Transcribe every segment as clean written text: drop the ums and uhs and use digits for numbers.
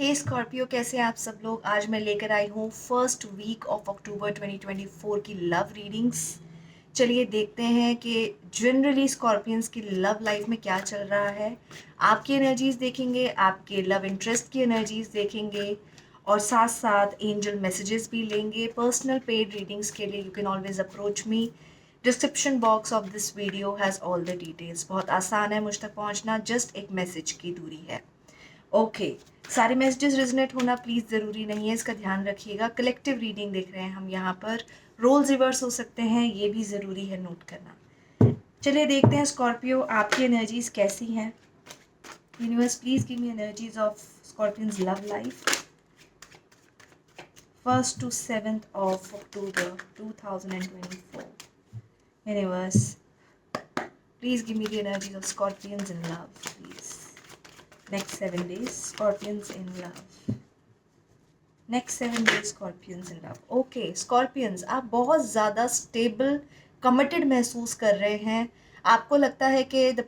हे Scorpio, कैसे हैं आप सब लोग। आज मैं लेकर आई हूँ फर्स्ट वीक ऑफ अक्टूबर 2024 की लव रीडिंग्स। चलिए देखते हैं कि जनरली स्कॉर्पियंस की लव लाइफ में क्या चल रहा है। आपकी एनर्जीज देखेंगे, आपके लव इंटरेस्ट की एनर्जीज देखेंगे और साथ साथ एंजल मैसेजेस भी लेंगे। पर्सनल पेड रीडिंग्स के लिए you can always approach me. Description box of this video has all the details. बहुत आसान है मुझ तक पहुँचना, जस्ट एक मैसेज की दूरी है। ओके, सारे मैसेजेस रेजोनेट होना प्लीज़ ज़रूरी नहीं है, इसका ध्यान रखिएगा। कलेक्टिव रीडिंग देख रहे हैं हम यहाँ पर, रोल्स रिवर्स हो सकते हैं, ये भी ज़रूरी है नोट करना। चलिए देखते हैं स्कॉर्पियो आपकी एनर्जीज कैसी हैं। Universe please give me energies of scorpions love life 1st to 7th of October 2024. Universe, please give me the energies of scorpions in love, please. Next 7 days, scorpions in love. Next 7 days scorpions in love. Okay scorpions, आप बहुत ज़्यादा stable committed महसूस कर रहे हैं। आपको लगता है कि the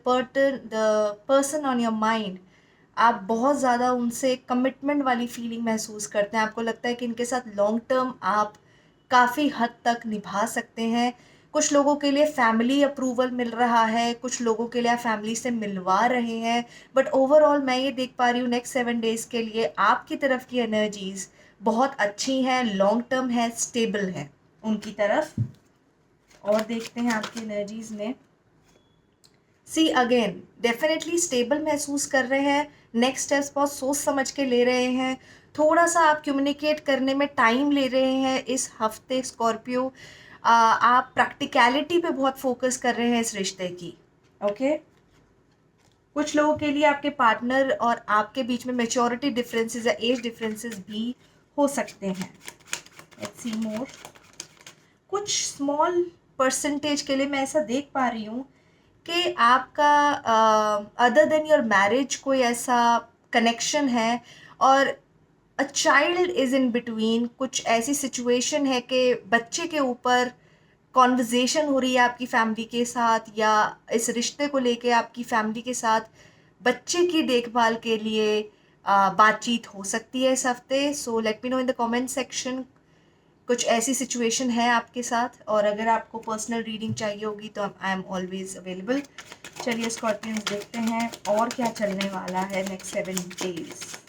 person on your mind, आप बहुत ज़्यादा उनसे कमिटमेंट वाली फीलिंग महसूस करते हैं। आपको लगता है कि इनके साथ लॉन्ग टर्म आप काफ़ी हद तक निभा सकते हैं। कुछ लोगों के लिए फैमिली अप्रूवल मिल रहा है, कुछ लोगों के लिए आप फैमिली से मिलवा रहे हैं, बट ओवरऑल मैं ये देख पा रही हूँ नेक्स्ट 7 डेज़ के लिए आपकी तरफ की एनर्जीज़ बहुत अच्छी हैं, लॉन्ग टर्म है, स्टेबल है उनकी तरफ। और देखते हैं आपकी एनर्जीज़ में। सी अगेन, डेफिनेटली स्टेबल महसूस कर रहे हैं, नेक्स्ट स्टेप्स बहुत सोच समझ के ले रहे हैं। थोड़ा सा आप कम्युनिकेट करने में टाइम ले रहे हैं इस हफ्ते स्कॉर्पियो। आप प्रैक्टिकलिटी पे बहुत फोकस कर रहे हैं इस रिश्ते की। ओके, कुछ लोगों के लिए आपके पार्टनर और आपके बीच में मेच्योरिटी डिफरेंसेस या एज डिफरेंसेस भी हो सकते हैं। लेट्स सी मोर। कुछ स्मॉल परसेंटेज के लिए मैं ऐसा देख पा रही हूँ कि आपका अदर देन योर मैरिज कोई ऐसा कनेक्शन है और a child is in between. कुछ ऐसी सिचुएशन है कि बच्चे के ऊपर कॉन्वर्जेसन हो रही है आपकी फैमिली के साथ, या इस रिश्ते को लेके आपकी फैमिली के साथ बच्चे की देखभाल के लिए बातचीत हो सकती है इस हफ्ते। So let me know in the comment section कुछ ऐसी सिचुएशन है आपके साथ, और अगर आपको पर्सनल रीडिंग चाहिए होगी तो आई एम ऑलवेज अवेलेबल। चलिए स्कॉर्पियंस देखते हैं और क्या चलने वाला है next 7 days.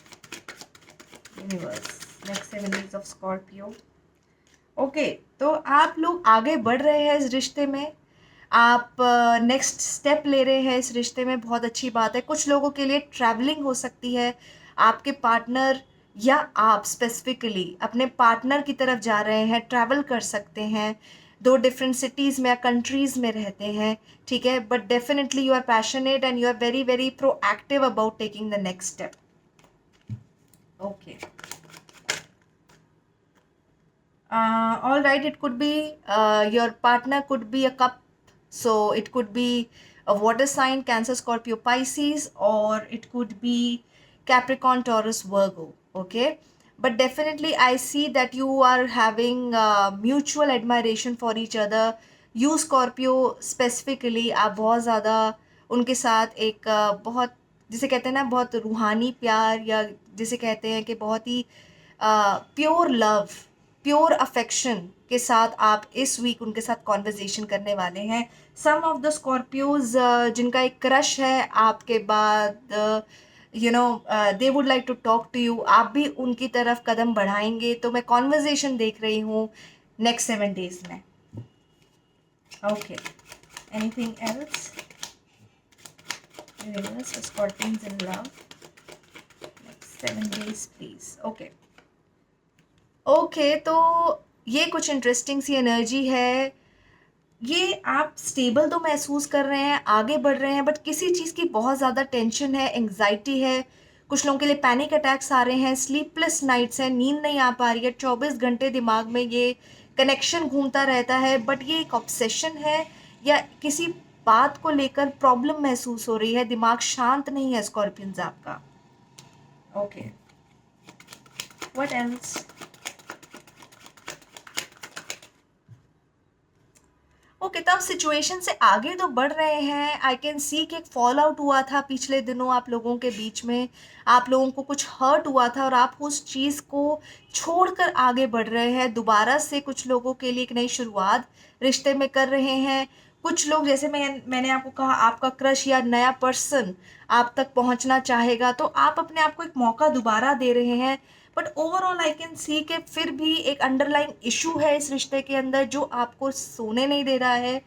Universe, next 7 days of Scorpio. Okay, तो आप लोग आगे बढ़ रहे हैं इस रिश्ते में, आप नेक्स्ट स्टेप ले रहे हैं इस रिश्ते में, बहुत अच्छी बात है। कुछ लोगों के लिए ट्रैवलिंग हो सकती है, आपके पार्टनर या आप स्पेसिफिकली अपने पार्टनर की तरफ जा रहे हैं, ट्रैवल कर सकते हैं। दो डिफरेंट सिटीज़ में या कंट्रीज़ में रहते हैं, ठीक है, but definitely you are passionate and you are very very proactive about taking the next step. Okay, all right, it could be your partner could be a cup, so it could be a water sign, Cancer, Scorpio, Pisces, or it could be Capricorn, Taurus, Virgo. Okay, but definitely I see that you are having mutual admiration for each other. You Scorpio specifically, आप बहुत ज़्यादा उनके साथ एक बहुत, जिसे कहते हैं ना, बहुत रूहानी प्यार, या जिसे कहते हैं कि बहुत ही प्योर लव, प्योर अफेक्शन के साथ आप इस वीक उनके साथ कॉन्वर्जेशन करने वाले हैं। सम ऑफ द स्कॉर्पियोज जिनका एक क्रश है आपके बाद, you know, they would like to talk to you, आप भी उनकी तरफ कदम बढ़ाएंगे, तो मैं कॉन्वर्जेशन देख रही हूँ नेक्स्ट 7 डेज में। Okay, anything else? Universe, scorpions in love next 7 days please. Okay okay, तो ये कुछ इंटरेस्टिंग सी एनर्जी है। ये आप स्टेबल तो महसूस कर रहे हैं, आगे बढ़ रहे हैं, बट किसी चीज़ की बहुत ज़्यादा टेंशन है, एंग्जाइटी है। कुछ लोगों के लिए पैनिक अटैक्स आ रहे हैं, स्लीपलेस नाइट्स हैं, नींद नहीं आ पा रही है, 24 घंटे दिमाग में ये कनेक्शन घूमता रहता है, बट ये एक ऑब्सेशन है या किसी बात को लेकर प्रॉब्लम महसूस हो रही है, दिमाग शांत नहीं है स्कॉर्पियंस आपका। Okay, what else? ओके, तब सिचुएशन से आगे तो बढ़ रहे हैं। आई कैन सी कि एक फॉल आउट हुआ था पिछले दिनों आप लोगों के बीच में, आप लोगों को कुछ हर्ट हुआ था और आप उस चीज़ को छोड़कर आगे बढ़ रहे हैं। दोबारा से कुछ लोगों के लिए एक नई शुरुआत रिश्ते में कर रहे हैं। कुछ लोग, जैसे मैंने आपको कहा, आपका क्रश या नया पर्सन आप तक पहुंचना चाहेगा, तो आप अपने आप को एक मौका दोबारा दे रहे हैं। But overall I can see के फिर भी एक अंडरलाइन इशू है इस रिश्ते के अंदर जो आपको सोने नहीं दे रहा है।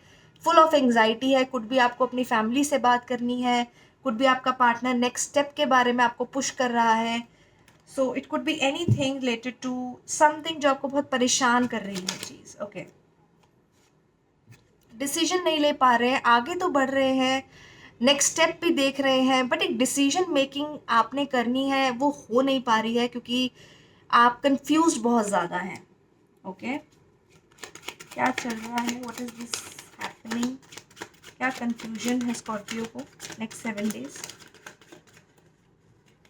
फुल ऑफ एंग्जाइटी है। कुड भी आपको अपनी फैमिली से बात करनी है, कुड भी आपका पार्टनर नेक्स्ट स्टेप के बारे में आपको पुश कर रहा है। So it could be anything related to something जो आपको बहुत परेशान कर रही है चीज़। ओके, डिसीजन नहीं ले पा रहे हैं, आगे तो बढ़ रहे हैं, नेक्स्ट स्टेप भी देख रहे हैं, बट एक डिसीजन मेकिंग आपने करनी है वो हो नहीं पा रही है क्योंकि आप कंफ्यूज बहुत ज़्यादा हैं। ओके, क्या चल रहा है, व्हाट इज दिस हैपनिंग, क्या कंफ्यूजन है स्कॉर्पियो को नेक्स्ट 7 डेज?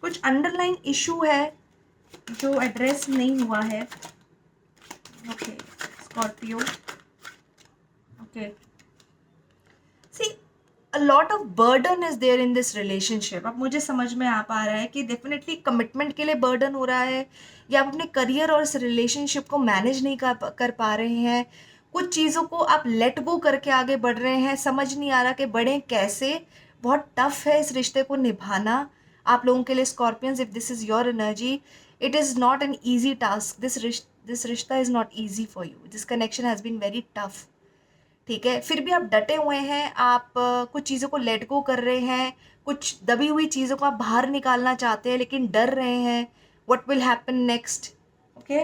कुछ अंडरलाइन इशू है जो एड्रेस नहीं हुआ है। Okay Scorpio, okay, see a lot of burden is there in this relationship। अब मुझे समझ में आ पा रहा है कि डेफिनेटली कमिटमेंट के लिए बर्डन हो रहा है, या आप अपने करियर और इस रिलेशनशिप को मैनेज नहीं कर पा रहे हैं। कुछ चीज़ों को आप लेट गो करके आगे बढ़ रहे हैं, समझ नहीं आ रहा कि बढ़ें कैसे। बहुत टफ है इस रिश्ते को निभाना आप लोगों के लिए scorpions. If this is your energy, it is not an easy task. This रिश्ता is not easy for you. This connection has been very tough. ठीक है, फिर भी आप डटे हुए हैं, आप कुछ चीज़ों को लेट गो कर रहे हैं, कुछ दबी हुई चीज़ों को आप बाहर निकालना चाहते हैं लेकिन डर रहे हैं what will happen next. Okay,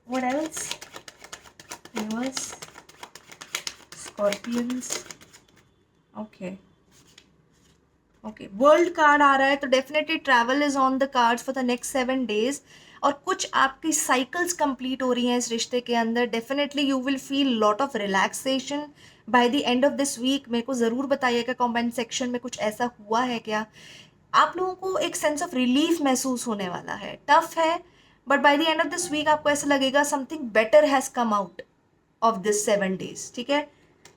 what else universe, scorpions. Okay okay, world card आ रहा है तो definitely travel is on the cards for the next 7 days. और कुछ आपकी साइकिल्स कंप्लीट हो रही हैं इस रिश्ते के अंदर। Definitely you will feel lot of relaxation by the end of this week. मेरे को ज़रूर बताइएगा कमेंट सेक्शन में कुछ ऐसा हुआ है क्या। आप लोगों को एक सेंस ऑफ रिलीफ महसूस होने वाला है। टफ है but by the end of this week आपको ऐसा लगेगा something better has come out of this 7 days. ठीक है,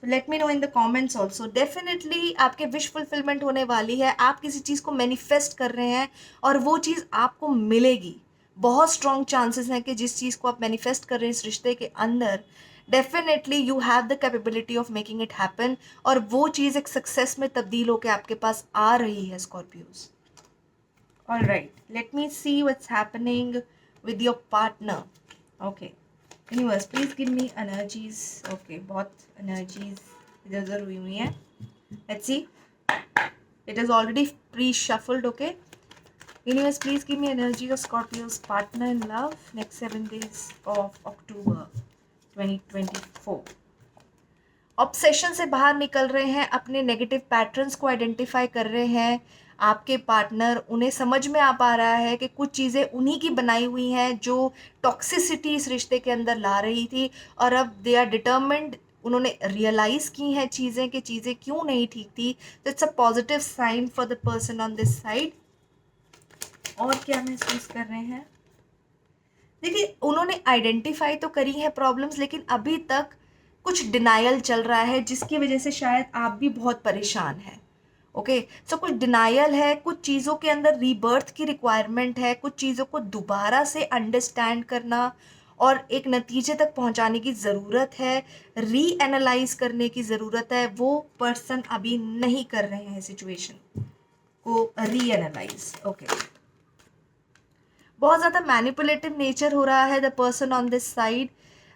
let me know in the comments also. Definitely आपके विश फुलफिलमेंट होने वाली है। आप किसी चीज़ को मैनिफेस्ट कर रहे हैं और वो चीज़ आपको मिलेगी। बहुत स्ट्रॉन्ग चांसेस हैं कि जिस चीज़ को आप मैनिफेस्ट कर रहे हैं इस रिश्ते के अंदर, definitely you have the capability of making it happen, और वो चीज़ एक सक्सेस में तब्दील होकर आपके पास आ रही है Scorpios. All right, let me see what's happening with your partner. Okay universe, please give me energies. Okay, बहुत एनर्जीज इधर उधर हुई हुई हैं। Let's see, it is already pre shuffled. Okay universe, please give me energy of Scorpios partner in love next 7 days of October 2024। Obsession से बाहर निकल रहे हैं, अपने नेगेटिव पैटर्न्स को आइडेंटिफाई कर रहे हैं। आपके पार्टनर, उन्हें समझ में आ पा रहा है कि कुछ चीज़ें उन्हीं की बनाई हुई हैं जो टॉक्सिसिटी इस रिश्ते के अंदर ला रही थी, और अब दे आर डिटर्मिन्ड, उन्होंने रियलाइज़ की हैं चीज़ें कि चीज़ें क्यों नहीं ठीक थी। तो it's a positive sign for the person on this side. और क्या महसूस कर रहे हैं? देखिए, उन्होंने आइडेंटिफाई तो करी है प्रॉब्लम्स, लेकिन अभी तक कुछ डिनायल चल रहा है जिसकी वजह से शायद आप भी बहुत परेशान हैं। ओके, सो कुछ डिनायल है, कुछ चीज़ों के अंदर रीबर्थ की रिक्वायरमेंट है, कुछ चीज़ों को दोबारा से अंडरस्टैंड करना और एक नतीजे तक पहुंचाने की ज़रूरत है, री एनालाइज करने की ज़रूरत है। वो पर्सन अभी नहीं कर रहे हैं सिचुएशन को री एनालाइज। ओके, बहुत ज़्यादा मैनिपुलेटिव नेचर हो रहा है the person on this side.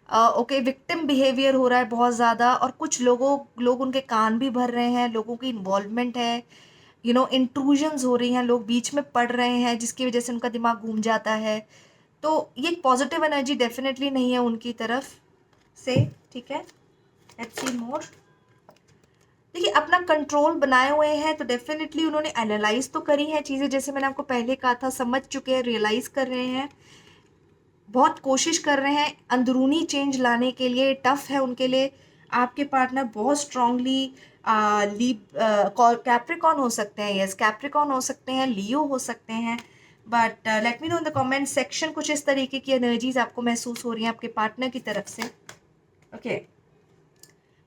Okay, victim behaviour हो रहा है बहुत ज़्यादा, और कुछ लोग उनके कान भी भर रहे हैं, लोगों की इन्वॉल्वमेंट है, इंट्रूजन्स हो रही हैं, लोग बीच में पड़ रहे हैं जिसकी वजह से उनका दिमाग घूम जाता है। तो ये पॉजिटिव एनर्जी डेफिनेटली नहीं है उनकी तरफ से। ठीक है, लेट्स सी मोर। देखिए, अपना कंट्रोल बनाए हुए हैं तो डेफिनेटली उन्होंने एनालाइज तो करी हैं चीज़ें, जैसे मैंने आपको पहले कहा था, समझ चुके हैं, रियलाइज़ कर रहे हैं, बहुत कोशिश कर रहे हैं अंदरूनी चेंज लाने के लिए। टफ है उनके लिए। आपके पार्टनर बहुत स्ट्रांगली कैप्रिकॉन हो सकते हैं, यस कैप्रिकॉन हो सकते हैं, लियो हो सकते हैं, but let me know in the comment section कुछ इस तरीके की एनर्जीज आपको महसूस हो रही हैं आपके पार्टनर की तरफ से। ओके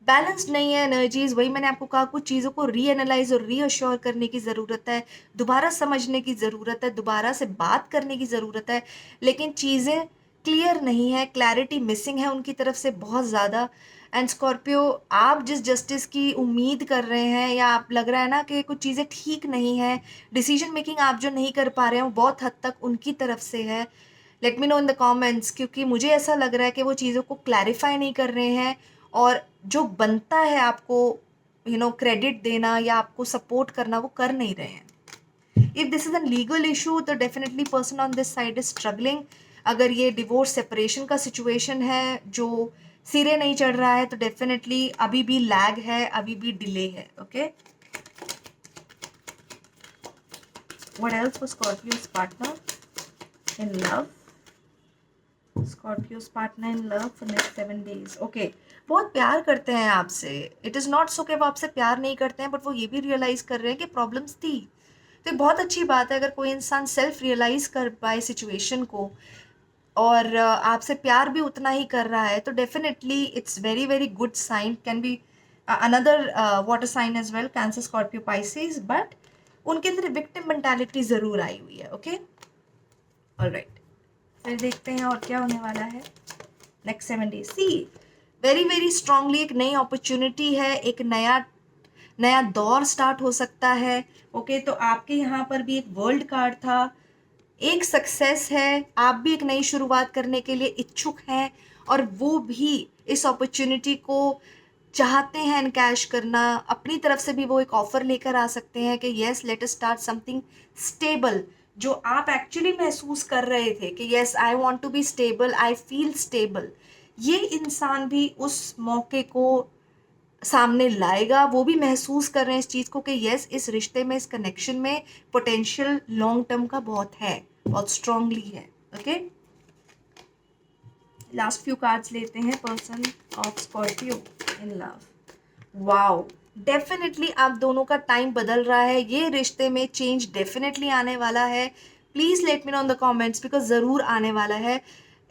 बैलेंस्ड नहीं है एनर्जीज। वही मैंने आपको कहा, कुछ चीज़ों को रीएनालाइज और रीअश्योर करने की ज़रूरत है, दोबारा समझने की ज़रूरत है, दोबारा से बात करने की ज़रूरत है, लेकिन चीज़ें क्लियर नहीं है, क्लैरिटी मिसिंग है उनकी तरफ से बहुत ज़्यादा। एंड स्कॉर्पियो, आप जिस जस्टिस की उम्मीद कर रहे हैं, या आप लग रहा है ना कि कुछ चीज़ें ठीक नहीं है, डिसीजन मेकिंग आप जो नहीं कर पा रहे हैं वो बहुत हद तक उनकी तरफ से है। Let me know in the comments, क्योंकि मुझे ऐसा लग रहा है कि वो चीज़ों को क्लैरिफाई नहीं कर रहे हैं, और जो बनता है आपको क्रेडिट देना या आपको सपोर्ट करना, वो कर नहीं रहे हैं। If this is a legal issue तो definitely person on this side is struggling. अगर ये डिवोर्स सेपरेशन का सिचुएशन है जो सिरे नहीं चढ़ रहा है, तो डेफिनेटली अभी भी लैग है, अभी भी डिले है। Okay, what else for scorpio's partner in love? Scorpio's partner in love for next 7 days। Okay, बहुत प्यार करते हैं आपसे। इट इज़ नॉट सो कि वो आपसे प्यार नहीं करते हैं, बट वो ये भी रियलाइज कर रहे हैं कि प्रॉब्लम्स थी। तो ये बहुत अच्छी बात है अगर कोई इंसान सेल्फ रियलाइज कर पाए सिचुएशन को, और आपसे प्यार भी उतना ही कर रहा है, तो definitely it's very very good sign. Can be another water sign as well, Cancer, Scorpio, Pisces, but उनके अंदर विक्टिम मेंटालिटी ज़रूर आई हुई है। ओके, ऑलराइट, फिर देखते हैं और क्या होने वाला है नेक्स्ट 7 days। सी, वेरी वेरी स्ट्रांगली एक नई अपॉर्चुनिटी है, एक नया नया दौर स्टार्ट हो सकता है। ओके, तो आपके यहाँ पर भी एक वर्ल्ड कार्ड था, एक सक्सेस है, आप भी एक नई शुरुआत करने के लिए इच्छुक हैं, और वो भी इस अपॉर्चुनिटी को चाहते हैं एनकैश करना। अपनी तरफ से भी वो एक ऑफर लेकर आ सकते हैं कि yes, let us start something stable. जो आप एक्चुअली महसूस कर रहे थे कि yes, I want to be stable, I feel stable, ये इंसान भी उस मौके को सामने लाएगा। वो भी महसूस कर रहे हैं इस चीज़ को कि येस, इस रिश्ते में, इस कनेक्शन में पोटेंशियल लॉन्ग टर्म का बहुत है, बहुत स्ट्रांगली है। ओके, लास्ट फ्यू कार्ड्स लेते हैं person of Scorpio in love. Wow, definitely आप दोनों का टाइम बदल रहा है, ये रिश्ते में चेंज डेफिनेटली आने वाला है। Please let me know in the comments, because ज़रूर आने वाला है।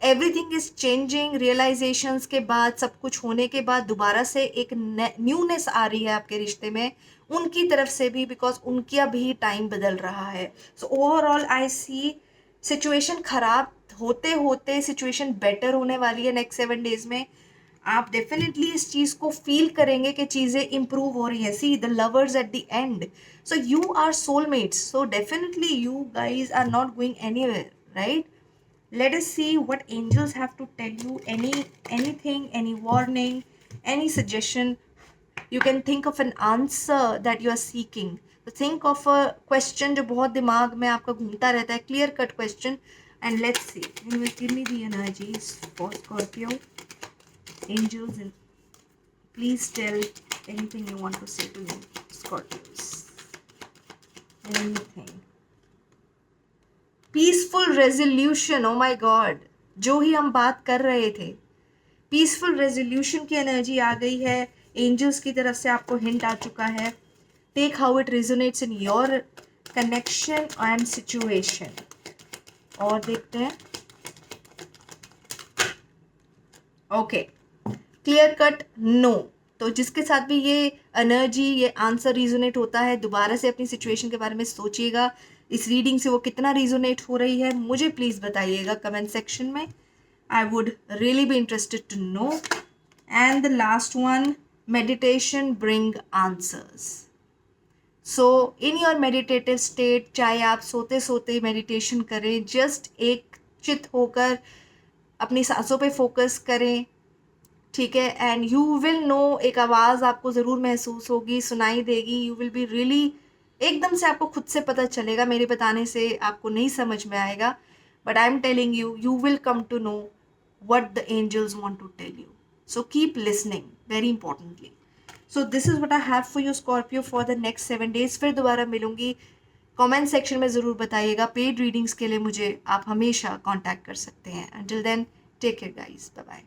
Everything is changing. रियलाइजेशंस के बाद, सब कुछ होने के बाद दोबारा से एक न्यूनेस आ रही है आपके रिश्ते में, उनकी तरफ से भी, बिकॉज उनका भी टाइम बदल रहा है। So overall I C situation खराब होते होते सिचुएशन बेटर होने वाली है नेक्स्ट 7 days में। आप डेफिनेटली इस चीज़ को फील करेंगे कि चीज़ें इंप्रूव हो रही हैं। See, the lovers at the end, so you are soulmates, so definitely you guys are not going anywhere, right? Let us see what angels have to tell you. Anything, any warning, any suggestion. You can think of an answer that you are seeking. So think of a question जो बहुत दिमाग में आपका घूमता रहता है, clear cut question, and let's see. Give me the energies for Scorpio. Angels, and please tell anything you want to say to me, Scorpios. Anything. Peaceful resolution, oh my God, जो ही हम बात कर रहे थे, पीसफुल रेजोल्यूशन की energy आ गई है। Angels की तरफ से आपको हिंट आ चुका है। Take how it resonates in your connection and situation. और देखते हैं। Okay, clear cut no. तो जिसके साथ भी ये एनर्जी, ये आंसर रिजोनेट होता है, दोबारा से अपनी सिचुएशन के बारे में सोचिएगा। इस रीडिंग से वो कितना रिजोनेट हो रही है मुझे प्लीज़ बताइएगा कमेंट सेक्शन में। I would really be interested to know. And the last one, meditation bring answers. So in your meditative state, चाहे आप सोते सोते मेडिटेशन करें, जस्ट एक चित होकर अपनी सांसों पे फोकस करें, ठीक है, एंड यू विल नो, एक आवाज़ आपको ज़रूर महसूस होगी, सुनाई देगी। यू विल बी रियली, एकदम से आपको खुद से पता चलेगा, मेरे बताने से आपको नहीं समझ में आएगा, but I am telling you, you will come to know what the angels want to tell you. So keep listening, very importantly. So this is what I have for you, Scorpio, for the next 7 days. फिर दोबारा मिलूंगी। Comment section में ज़रूर बताइएगा। Paid readings के लिए मुझे आप हमेशा कांटेक्ट कर सकते हैं। Until then, take care guys. Bye bye.